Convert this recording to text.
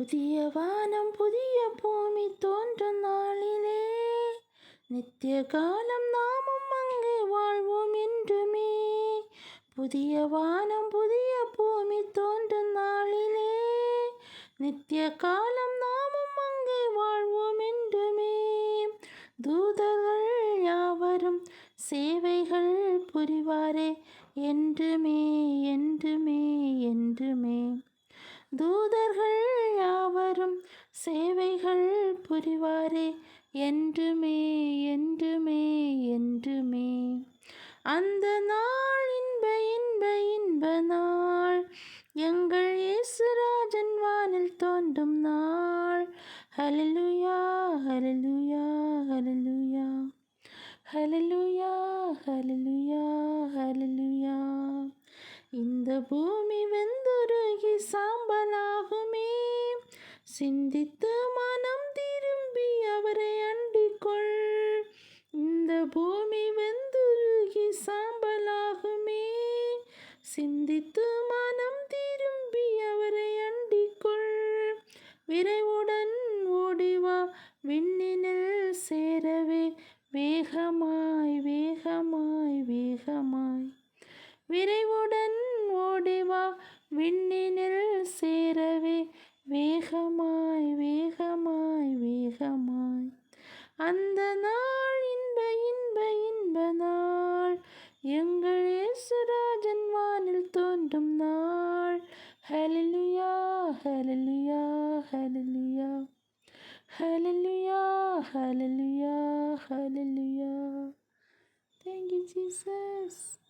புதிய வானம் புதிய பூமி தோன்றும் நாளிலே நித்திய காலம் நாமும் அங்கே வாழ்வோம் என்றுமே. புதிய வானம் புதிய பூமி தோன்றும் நாளிலே நித்திய காலம் நாமும் அங்கே வாழ்வோம் என்றுமே. தூதர்கள் யாவரும் சேவைகள் புரிவாரே என்றுமே என்றுமே என்றுமே. தூதர்கள் யாவரும் சேவைகள் புரிவாரே என்றுமே என்றுமே என்றுமே. அந்த நாள் இன்ப இன்ப இன்ப நாள், எங்கள் இயேசுராஜன் வானில் தோன்றும் நாள். ஹல்லேலூயா ஹல்லேலூயா ஹல்லேலூயா ஹல்லேலூயா ஹல்லேலூயா ஹல்லேலூயா. இந்த பூமி வெந்துருகி சாம்பலாகுமே, சிந்தித்து மனம் திரும்பி அவரை அண்டிக்கொள். இந்த பூமி வெந்துருகி சாம்பலாகுமே, சிந்தித்து மனம் திரும்பி அவரை அண்டிக்கொள். விரைவுடன் ஓடிவா விண்ணினில் சேரவே, வேகமாய் வேகமாய் வேகமாய். விரைவுடன் ஓடிவா விண்ணினில் சேரவே, வேகமாய் வேகமாய் வேகமாய். அந்த நாள் இன்ப இன்ப இன்ப நாள், எங்கள் இயேசுராஜன் வானில் தோன்றும் நாள். ஹல்லேலூயா ஹல்லேலூயா ஹல்லேலூயா ஹல்லேலூயா ஹல்லேலூயா ஹல்லேலூயா. Thank you, Jesus.